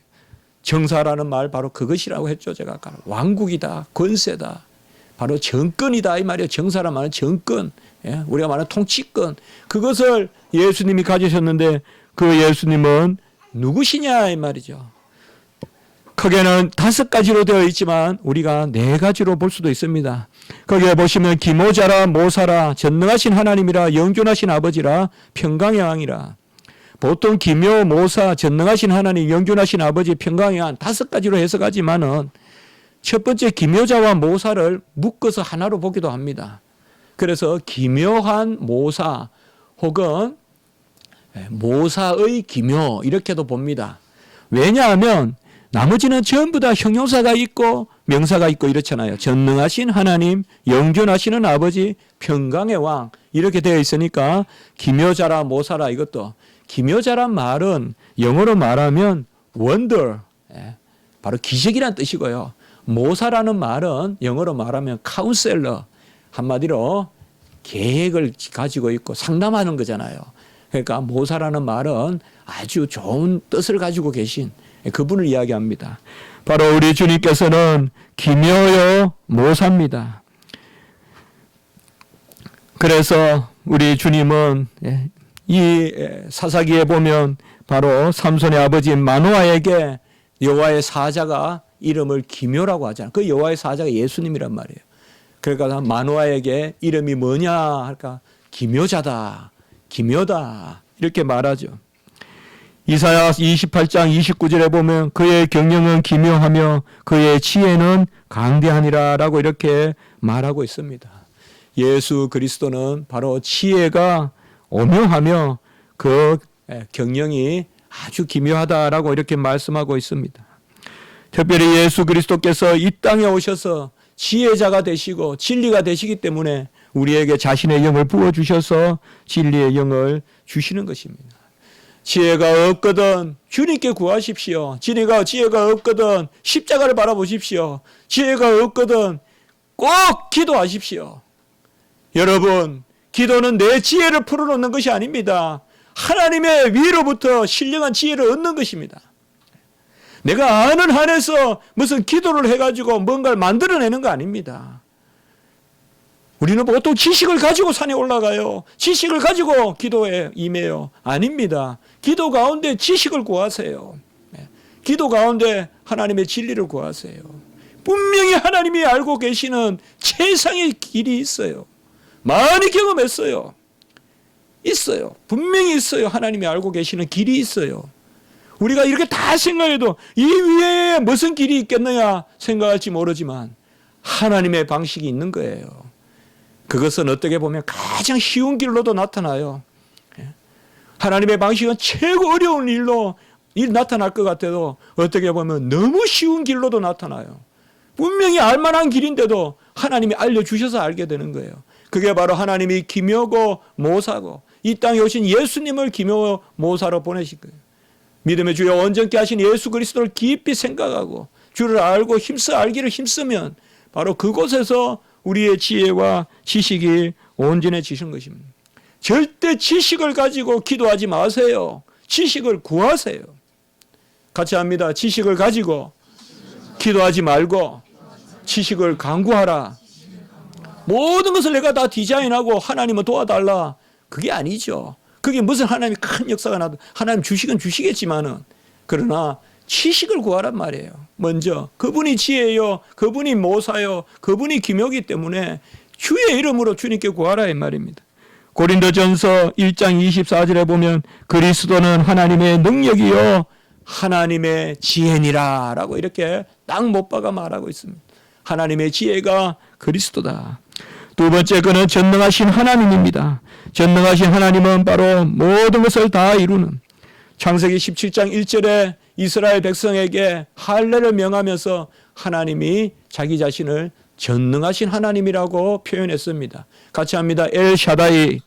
정사라는 말 바로 그것이라고 했죠. 제가 아까 왕국이다, 권세다, 바로 정권이다 이 말이에요. 정사란 말은 정권, 우리가 말하는 통치권, 그것을 예수님이 가지셨는데 그 예수님은 누구시냐 이 말이죠. 크게는 5가지로 되어 있지만 우리가 4가지로 볼 수도 있습니다. 거기에 보시면 기모자라, 모사라, 전능하신 하나님이라, 영존하신 아버지라, 평강의 왕이라. 보통 기묘, 모사, 전능하신 하나님, 영존하신 아버지, 평강의 왕 5가지로 해석하지만은 첫 번째 기묘자와 모사를 묶어서 하나로 보기도 합니다. 그래서 기묘한 모사 혹은 모사의 기묘 이렇게도 봅니다. 왜냐하면 나머지는 전부 다 형용사가 있고 명사가 있고 이렇잖아요. 전능하신 하나님, 영존하시는 아버지, 평강의 왕 이렇게 되어 있으니까 기묘자라 모사라, 이것도 기묘자란 말은 영어로 말하면 wonder, 바로 기적이란 뜻이고요. 모사라는 말은 영어로 말하면 카운셀러, 한마디로 계획을 가지고 있고 상담하는 거잖아요. 그러니까 모사라는 말은 아주 좋은 뜻을 가지고 계신 그분을 이야기합니다. 바로 우리 주님께서는 기묘요 모사입니다. 그래서 우리 주님은 이 사사기에 보면 바로 삼손의 아버지인 마노아에게 여호와의 사자가 이름을 기묘라고 하잖아요. 그 여호와의 사자가 예수님이란 말이에요. 그러니까 마노아에게 이름이 뭐냐 할까? 기묘자다, 기묘다 이렇게 말하죠. 이사야 28장 29절에 보면 그의 경영은 기묘하며 그의 지혜는 강대하니라 라고 이렇게 말하고 있습니다. 예수 그리스도는 바로 지혜가 오묘하며 그 경영이 아주 기묘하다라고 이렇게 말씀하고 있습니다. 특별히 예수 그리스도께서 이 땅에 오셔서 지혜자가 되시고 진리가 되시기 때문에 우리에게 자신의 영을 부어주셔서 진리의 영을 주시는 것입니다. 지혜가 없거든 주님께 구하십시오. 지혜가 없거든 십자가를 바라보십시오. 지혜가 없거든 꼭 기도하십시오. 여러분, 기도는 내 지혜를 풀어놓는 것이 아닙니다. 하나님의 위로부터 신령한 지혜를 얻는 것입니다. 내가 아는 한에서 무슨 기도를 해가지고 뭔가를 만들어내는 거 아닙니다. 우리는 보통 지식을 가지고 산에 올라가요. 지식을 가지고 기도에 임해요. 아닙니다. 기도 가운데 지식을 구하세요. 기도 가운데 하나님의 진리를 구하세요. 분명히 하나님이 알고 계시는 최상의 길이 있어요. 많이 경험했어요. 있어요. 분명히 있어요. 하나님이 알고 계시는 길이 있어요. 우리가 이렇게 다 생각해도 이 위에 무슨 길이 있겠느냐 생각할지 모르지만 하나님의 방식이 있는 거예요. 그것은 어떻게 보면 가장 쉬운 길로도 나타나요. 하나님의 방식은 최고 어려운 일로 나타날 것 같아도 어떻게 보면 너무 쉬운 길로도 나타나요. 분명히 알만한 길인데도 하나님이 알려주셔서 알게 되는 거예요. 그게 바로 하나님이 기묘고 모사고 이 땅에 오신 예수님을 기묘 모사로 보내신 거예요. 믿음의 주여 온전케 하신 예수 그리스도를 깊이 생각하고 주를 알고 힘써 알기를 힘쓰면 바로 그곳에서 우리의 지혜와 지식이 온전해지신 것입니다. 절대 지식을 가지고 기도하지 마세요. 지식을 구하세요. 같이 합니다. 지식을 가지고 기도하지 말고 지식을 강구하라. 모든 것을 내가 다 디자인하고 하나님은 도와달라. 그게 아니죠. 그게 무슨 하나님이 큰 역사가 나도 하나님 주식은 주시겠지만은 그러나 지식을 구하란 말이에요. 먼저 그분이 지혜요, 그분이 모사요, 그분이 기묘기 때문에 주의 이름으로 주님께 구하라 이 말입니다. 고린도전서 1장 24절에 보면 그리스도는 하나님의 능력이요 하나님의 지혜니라 라고 이렇게 딱 못 박아 말하고 있습니다. 하나님의 지혜가 그리스도다. 두 번째 그는 전능하신 하나님입니다. 전능하신 하나님은 바로 모든 것을 다 이루는 창세기 17장 1절에 이스라엘 백성에게 할례를 명하면서 하나님이 자기 자신을 전능하신 하나님이라고 표현했습니다. 같이 합니다. 엘샤다이.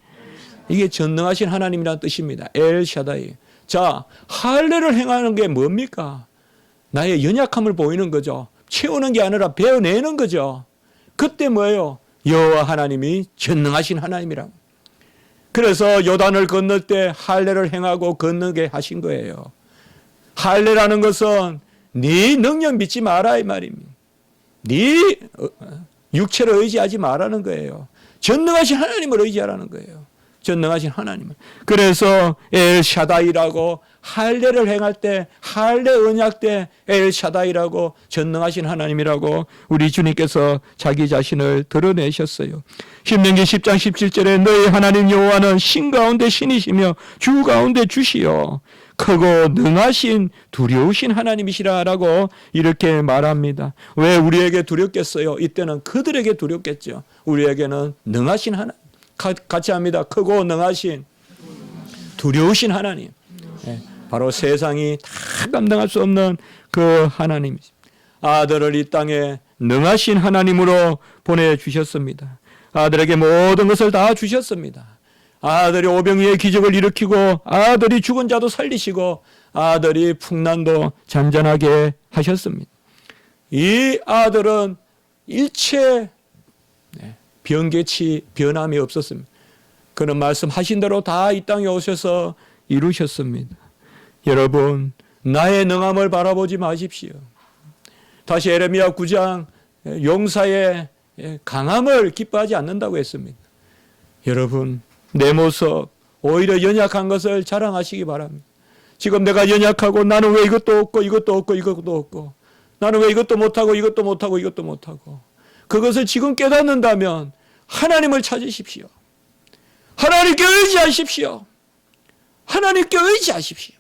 이게 전능하신 하나님이라는 뜻입니다. 엘샤다이. 자, 할례를 행하는 게 뭡니까? 나의 연약함을 보이는 거죠. 채우는 게 아니라 베어내는 거죠. 그때 뭐예요? 여호와 하나님이 전능하신 하나님이라고. 그래서 요단을 건널 때 할례를 행하고 건너게 하신 거예요. 할례라는 것은 네 능력 믿지 마라 이 말입니다. 네 육체를 의지하지 말라는 거예요. 전능하신 하나님을 의지하라는 거예요. 전능하신 하나님을. 그래서 엘샤다이라고 할례를 행할 때 할례 언약 때 엘샤다이라고 전능하신 하나님이라고 우리 주님께서 자기 자신을 드러내셨어요. 신명기 10장 17절에 너희 하나님 여호와는 신 가운데 신이시며 주 가운데 주시요 크고 능하신 두려우신 하나님이시라라고 이렇게 말합니다. 왜 우리에게 두렵겠어요? 이때는 그들에게 두렵겠죠. 우리에게는 능하신 하나님. 같이 합니다. 크고 능하신 두려우신 하나님. 바로 세상이 다 감당할 수 없는 그 하나님이십니다. 아들을 이 땅에 능하신 하나님으로 보내주셨습니다. 아들에게 모든 것을 다 주셨습니다. 아들이 오병이의 기적을 일으키고 아들이 죽은 자도 살리시고 아들이 풍랑도 잔잔하게 하셨습니다. 이 아들은 일체 변개치 변함이 없었습니다. 그는 말씀하신 대로 다 이 땅에 오셔서 이루셨습니다. 여러분, 나의 능함을 바라보지 마십시오. 다시 에레미야 9장 용사의 강함을 기뻐하지 않는다고 했습니다. 여러분, 내 모습 오히려 연약한 것을 자랑하시기 바랍니다. 지금 내가 연약하고 나는 왜 이것도 없고 이것도 없고 이것도 없고 나는 왜 이것도 못하고 이것도 못하고 이것도 못하고 그것을 지금 깨닫는다면 하나님을 찾으십시오. 하나님께 의지하십시오. 하나님께 의지하십시오.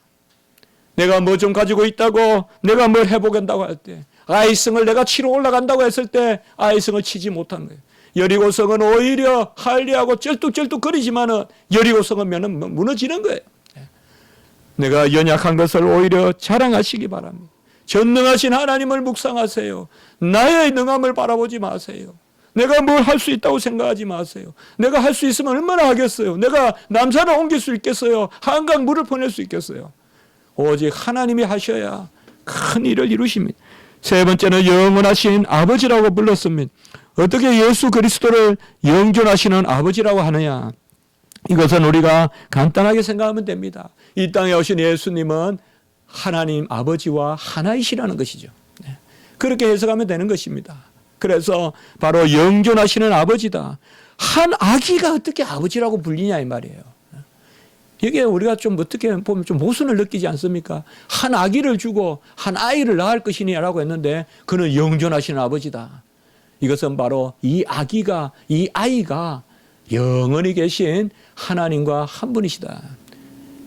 내가 뭐 좀 가지고 있다고 내가 뭘 해보겠다고 할 때 아이성을 내가 치러 올라간다고 했을 때 아이성을 치지 못한 거예요. 여리고성은 오히려 할례하고 쩔뚝쩔뚝 거리지만은 여리고성은 무너지는 거예요. 내가 연약한 것을 오히려 자랑하시기 바랍니다. 전능하신 하나님을 묵상하세요. 나의 능함을 바라보지 마세요. 내가 뭘 할 수 있다고 생각하지 마세요. 내가 할 수 있으면 얼마나 하겠어요. 내가 남산을 옮길 수 있겠어요. 한강 물을 보낼 수 있겠어요. 오직 하나님이 하셔야 큰 일을 이루십니다. 세 번째는 영원하신 아버지라고 불렀습니다. 어떻게 예수 그리스도를 영존하시는 아버지라고 하느냐? 이것은 우리가 간단하게 생각하면 됩니다. 이 땅에 오신 예수님은 하나님 아버지와 하나이시라는 것이죠. 그렇게 해석하면 되는 것입니다. 그래서 바로 영존하시는 아버지다. 한 아기가 어떻게 아버지라고 불리냐 이 말이에요. 이게 우리가 좀 어떻게 보면 좀 모순을 느끼지 않습니까? 한 아기를 주고 한 아이를 낳을 것이니라고 했는데 그는 영존하시는 아버지다. 이것은 바로 이 아기가, 이 아이가 영원히 계신 하나님과 한 분이시다.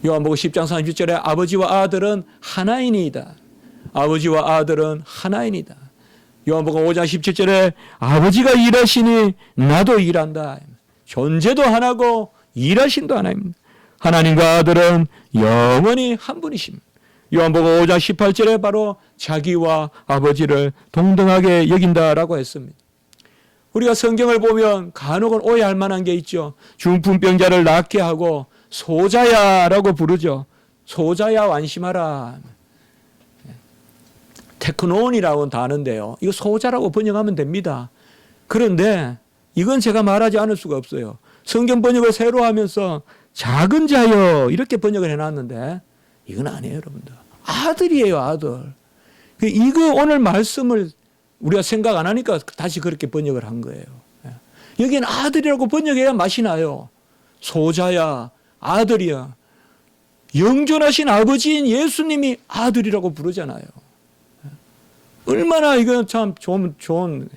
요한복음 10장 30절에 아버지와 아들은 하나이니이다. 아버지와 아들은 하나이니다. 요한복음 5장 17절에 아버지가 일하시니 나도 일한다. 존재도 하나고 일하심도 하나입니다. 하나님과 아들은 영원히 한 분이십니다. 요한복음 5장 18절에 바로 자기와 아버지를 동등하게 여긴다라고 했습니다. 우리가 성경을 보면 간혹은 오해할 만한 게 있죠. 중풍병자를 낫게 하고 소자야라고 부르죠. 소자야 완심하라. 테크논이라고 단어인데요. 이거 소자라고 번역하면 됩니다. 그런데 이건 제가 말하지 않을 수가 없어요. 성경 번역을 새로 하면서 작은 자여 이렇게 번역을 해놨는데 이건 아니에요, 여러분들. 아들이에요, 아들. 이거 오늘 말씀을 우리가 생각 안 하니까 다시 그렇게 번역을 한 거예요. 여기는 아들이라고 번역해야 맛이 나요. 소자야, 아들이야. 영존하신 아버지인 예수님이 아들이라고 부르잖아요. 얼마나 이건 참 좋은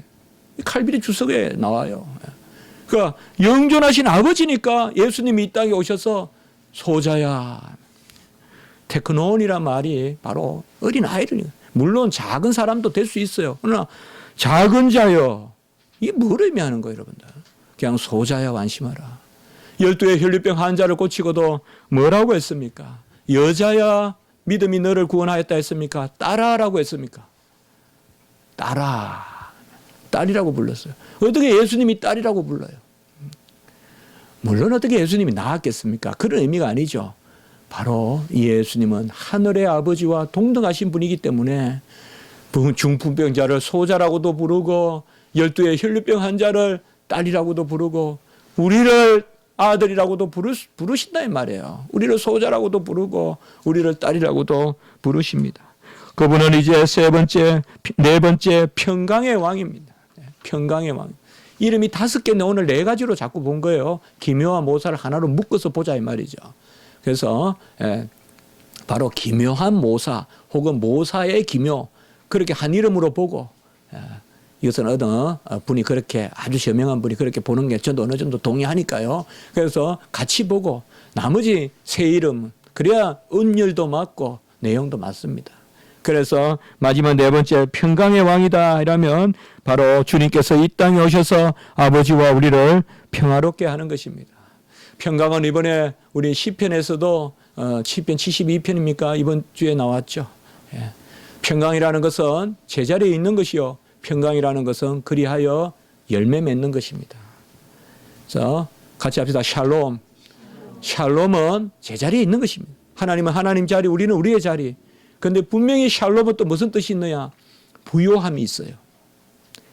칼비리 주석에 나와요. 그러니까 영존하신 아버지니까 예수님이 이 땅에 오셔서 소자야. 테크논이란 말이 바로 어린 아이를, 물론 작은 사람도 될 수 있어요. 그러나 작은 자여, 이게 뭘 의미하는 거예요, 여러분들? 그냥 소자야 완심하라. 12의 혈류병 환자를 고치고도 뭐라고 했습니까? 여자야 믿음이 너를 구원하였다 했습니까? 딸아라고 했습니까? 딸아. 딸이라고 불렀어요. 어떻게 예수님이 딸이라고 불러요? 물론 어떻게 예수님이 낳았겠습니까? 그런 의미가 아니죠. 바로 이 예수님은 하늘의 아버지와 동등하신 분이기 때문에 중풍병자를 소자라고도 부르고 12의 혈류병 환자를 딸이라고도 부르고 우리를 아들이라고도 부르신다 이 말이에요. 우리를 소자라고도 부르고 우리를 딸이라고도 부르십니다. 그분은 이제 네 번째 평강의 왕입니다. 평강의 왕. 이름이 5개인데 오늘 4가지로 자꾸 본 거예요. 기묘와 모사를 하나로 묶어서 보자 이 말이죠. 그래서 바로 기묘한 모사 혹은 모사의 기묘 그렇게 한 이름으로 보고 이것은 어느 분이 그렇게 아주 저명한 분이 그렇게 보는 게 저도 어느 정도 동의하니까요. 그래서 같이 보고 나머지 세 이름 그래야 은율도 맞고 내용도 맞습니다. 그래서 마지막 4번째 평강의 왕이다 이라면 바로 주님께서 이 땅에 오셔서 아버지와 우리를 평화롭게 하는 것입니다. 평강은 이번에 우리 시편에서도 시편 72편입니까? 이번 주에 나왔죠. 평강이라는 것은 제자리에 있는 것이요. 평강이라는 것은 그리하여 열매 맺는 것입니다. 그래서 같이 합시다. 샬롬. 샬롬은 제자리에 있는 것입니다. 하나님은 하나님 자리, 우리는 우리의 자리. 그런데 분명히 샬롬은 또 무슨 뜻이 있느냐? 부요함이 있어요.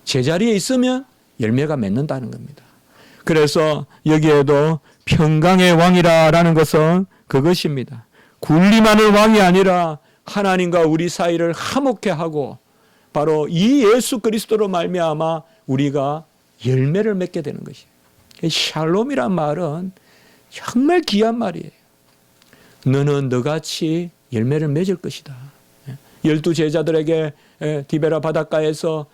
제자리에 있으면 열매가 맺는다는 겁니다. 그래서 여기에도 평강의 왕이라는 것은 그것입니다. 군림하는 왕이 아니라 하나님과 우리 사이를 화목케 하고 바로 이 예수 그리스도로 말미암아 우리가 열매를 맺게 되는 것이에요. 샬롬이란 말은 정말 귀한 말이에요. 너는 너같이 열매를 맺을 것이다. 12 제자들에게 디베라 바닷가에서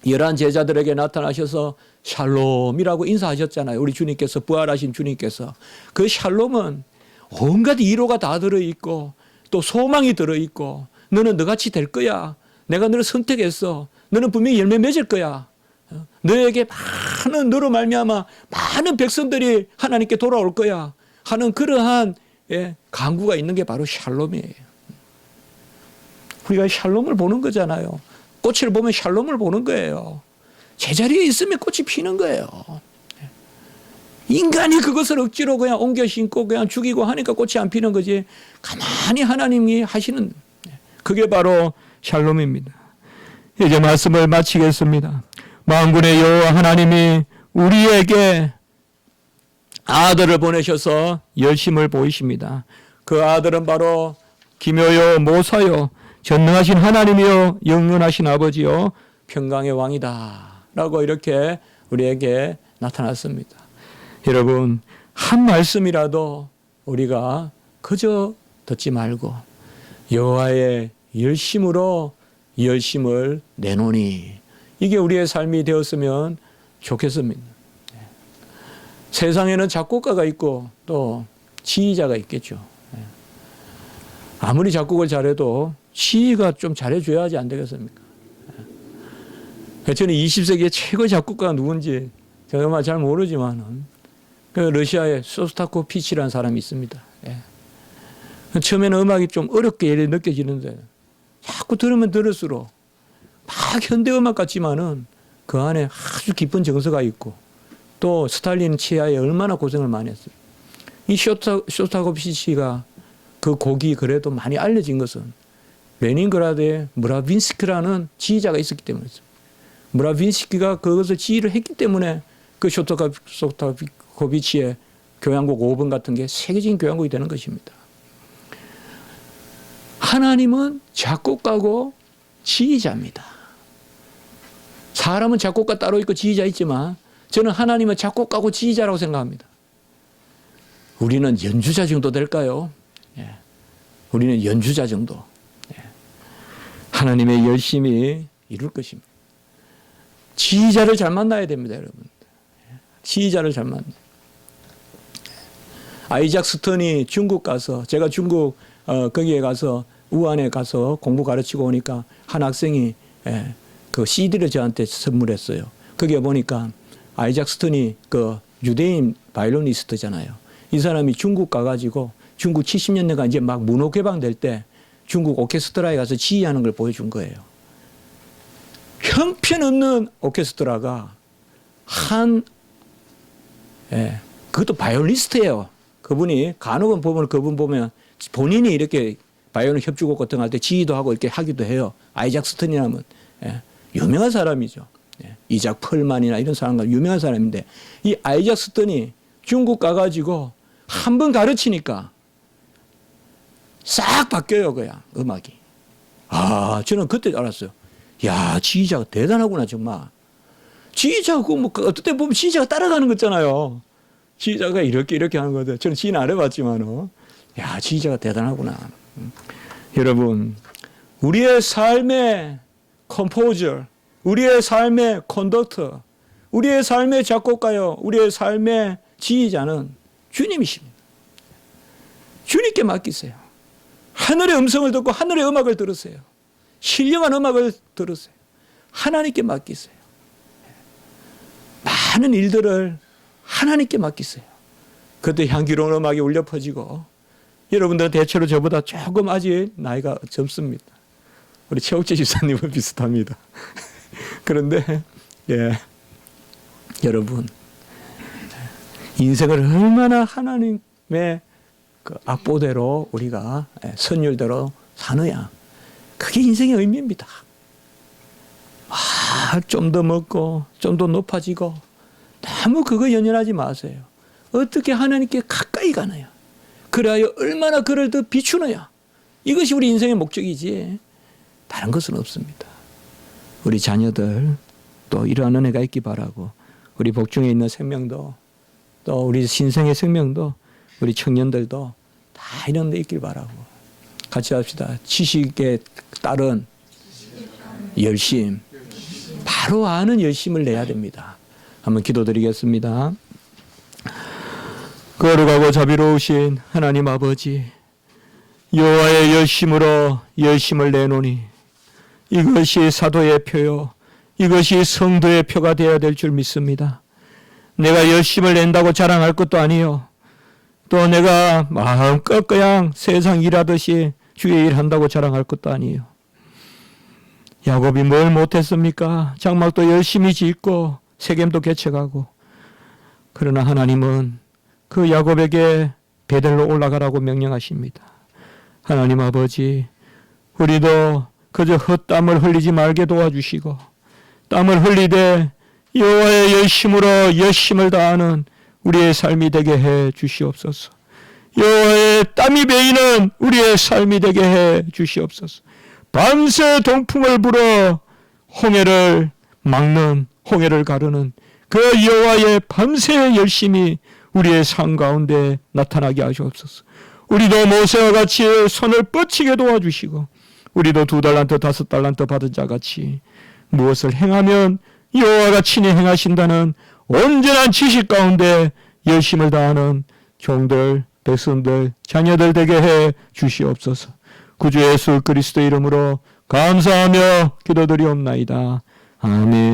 11 제자들에게 나타나셔서 샬롬이라고 인사하셨잖아요. 우리 주님께서, 부활하신 주님께서. 그 샬롬은 온갖 위로가 다 들어있고 또 소망이 들어있고 너는 너같이 될 거야. 내가 너를 선택했어. 너는 분명히 열매 맺을 거야. 너에게 너로 말미암아 많은 백성들이 하나님께 돌아올 거야 하는 그러한 강구가 있는 게 바로 샬롬이에요. 우리가 샬롬을 보는 거잖아요. 꽃을 보면 샬롬을 보는 거예요. 제자리에 있으면 꽃이 피는 거예요. 인간이 그것을 억지로 그냥 옮겨 심고 그냥 죽이고 하니까 꽃이 안 피는 거지. 가만히 하나님이 하시는, 그게 바로 샬롬입니다. 이제 말씀을 마치겠습니다. 만군의 여호와 하나님이 우리에게 아들을 보내셔서 열심을 보이십니다. 그 아들은 바로 기묘요 모사요 전능하신 하나님이요 영원하신 아버지요 평강의 왕이다 라고 이렇게 우리에게 나타났습니다. 여러분, 한 말씀이라도 우리가 그저 듣지 말고 여호와의 열심으로 열심을 내노니, 이게 우리의 삶이 되었으면 좋겠습니다. 세상에는 작곡가가 있고 또 지휘자가 있겠죠. 아무리 작곡을 잘해도 시가 좀 잘해줘야 하지 안 되겠습니까? 저는 20세기의 최고 작곡가가 누군지 정말 잘 모르지만 그 러시아의 소스타코피치라는 사람이 있습니다. 처음에는 음악이 좀 어렵게 느껴지는데 자꾸 들으면 들을수록 막 현대음악 같지만은 그 안에 아주 깊은 정서가 있고, 또 스탈린 치하에 얼마나 고생을 많이 했어요. 이 쇼스타코피치가 그 곡이 그래도 많이 알려진 것은 레닌그라드에 무라빈스키라는 지휘자가 있었기 때문이었습니다. 무라빈스키가 그것을 지휘를 했기 때문에 그 쇼스타코비치의 교향곡 5번 같은 게 세계적인 교향곡이 되는 것입니다. 하나님은 작곡가고 지휘자입니다. 사람은 작곡가 따로 있고 지휘자 있지만 저는 하나님은 작곡가고 지휘자라고 생각합니다. 우리는 연주자 정도 될까요? 우리는 연주자 정도. 하나님의 열심히 이룰 것입니다. 지휘자를 잘 만나야 됩니다, 여러분. 지휘자를 잘 만나요. 아이작 스턴이 중국 가서, 제가 중국 거기에 가서 우한에 가서 공부 가르치고 오니까 한 학생이 그 CD를 저한테 선물했어요. 거기에 보니까 아이작 스턴이 그 유대인 바이올리니스트잖아요. 이 사람이 중국 가가지고 중국 70년대가 이제 막 문호 개방될 때 중국 오케스트라에 가서 지휘하는 걸 보여준 거예요. 형편없는 오케스트라가 그것도 바이올리스트예요. 그분이 간혹은 보면 그분 보면 본인이 이렇게 바이올린 협주곡 같은 거 할 때 지휘도 하고 이렇게 하기도 해요. 아이작 스턴이라면 유명한 사람이죠. 이작 펄만이나 이런 사람과 유명한 사람인데, 이 아이작 스턴이 중국 가가지고 한 번 가르치니까 싹 바뀌어요, 그냥 음악이. 저는 그때 알았어요. 야, 지휘자가 대단하구나, 정말. 지휘자가 뭐 어떨 때 보면 지휘자가 따라가는 거잖아요. 지휘자가 이렇게 하는 건데, 저는 지휘는 안 해봤지만, 야, 지휘자가 대단하구나. 여러분, 우리의 삶의 컴포저, 우리의 삶의 컨덕터, 우리의 삶의 작곡가요, 우리의 삶의 지휘자는 주님이십니다. 주님께 맡기세요. 하늘의 음성을 듣고 하늘의 음악을 들으세요. 신령한 음악을 들으세요. 하나님께 맡기세요. 많은 일들을 하나님께 맡기세요. 그때 향기로운 음악이 울려 퍼지고, 여러분들은 대체로 저보다 조금 아직 나이가 젊습니다. 우리 최옥재 집사님은 비슷합니다. 그런데 여러분, 인생을 얼마나 하나님의 그 악보대로 우리가 선율대로 사느냐, 그게 인생의 의미입니다. 좀 더 먹고 좀 더 높아지고 너무 그거 연연하지 마세요. 어떻게 하나님께 가까이 가느냐, 그래야 얼마나 그를 더 비추느냐, 이것이 우리 인생의 목적이지 다른 것은 없습니다. 우리 자녀들 또 이러한 은혜가 있기 바라고, 우리 복중에 있는 생명도, 또 우리 신생의 생명도, 우리 청년들도 다 이런 데 있길 바라고 같이 합시다. 지식에 따른 열심, 바로 아는 열심을 내야 됩니다. 한번 기도드리겠습니다. 거룩하고 자비로우신 하나님 아버지, 여호와의 열심으로 열심을 내노니 이것이 사도의 표요, 이것이 성도의 표가 되어야 될 줄 믿습니다. 내가 열심을 낸다고 자랑할 것도 아니요, 또 내가 마음껏 그냥 세상 일하듯이 주의 일 한다고 자랑할 것도 아니에요. 야곱이 뭘 못했습니까? 장막도 열심히 짓고 세겜도 개척하고. 그러나 하나님은 그 야곱에게 베델로 올라가라고 명령하십니다. 하나님 아버지, 우리도 그저 헛땀을 흘리지 말게 도와주시고 땀을 흘리되 여호와의 열심으로 열심을 다하는 우리의 삶이 되게 해 주시옵소서. 여호와의 땀이 배이는 우리의 삶이 되게 해 주시옵소서. 밤새 동풍을 불어 홍해를 막는, 홍해를 가르는 그 여호와의 밤새 열심이 우리의 삶 가운데 나타나게 하시옵소서. 우리도 모세와 같이 손을 뻗치게 도와주시고 우리도 2달란트 5달란트 받은 자같이 무엇을 행하면 여호와가 친히 행하신다는 온전한 지식 가운데 열심을 다하는 종들, 백성들, 자녀들 되게 해 주시옵소서. 구주 예수 그리스도 이름으로 감사하며 기도드리옵나이다. 아멘.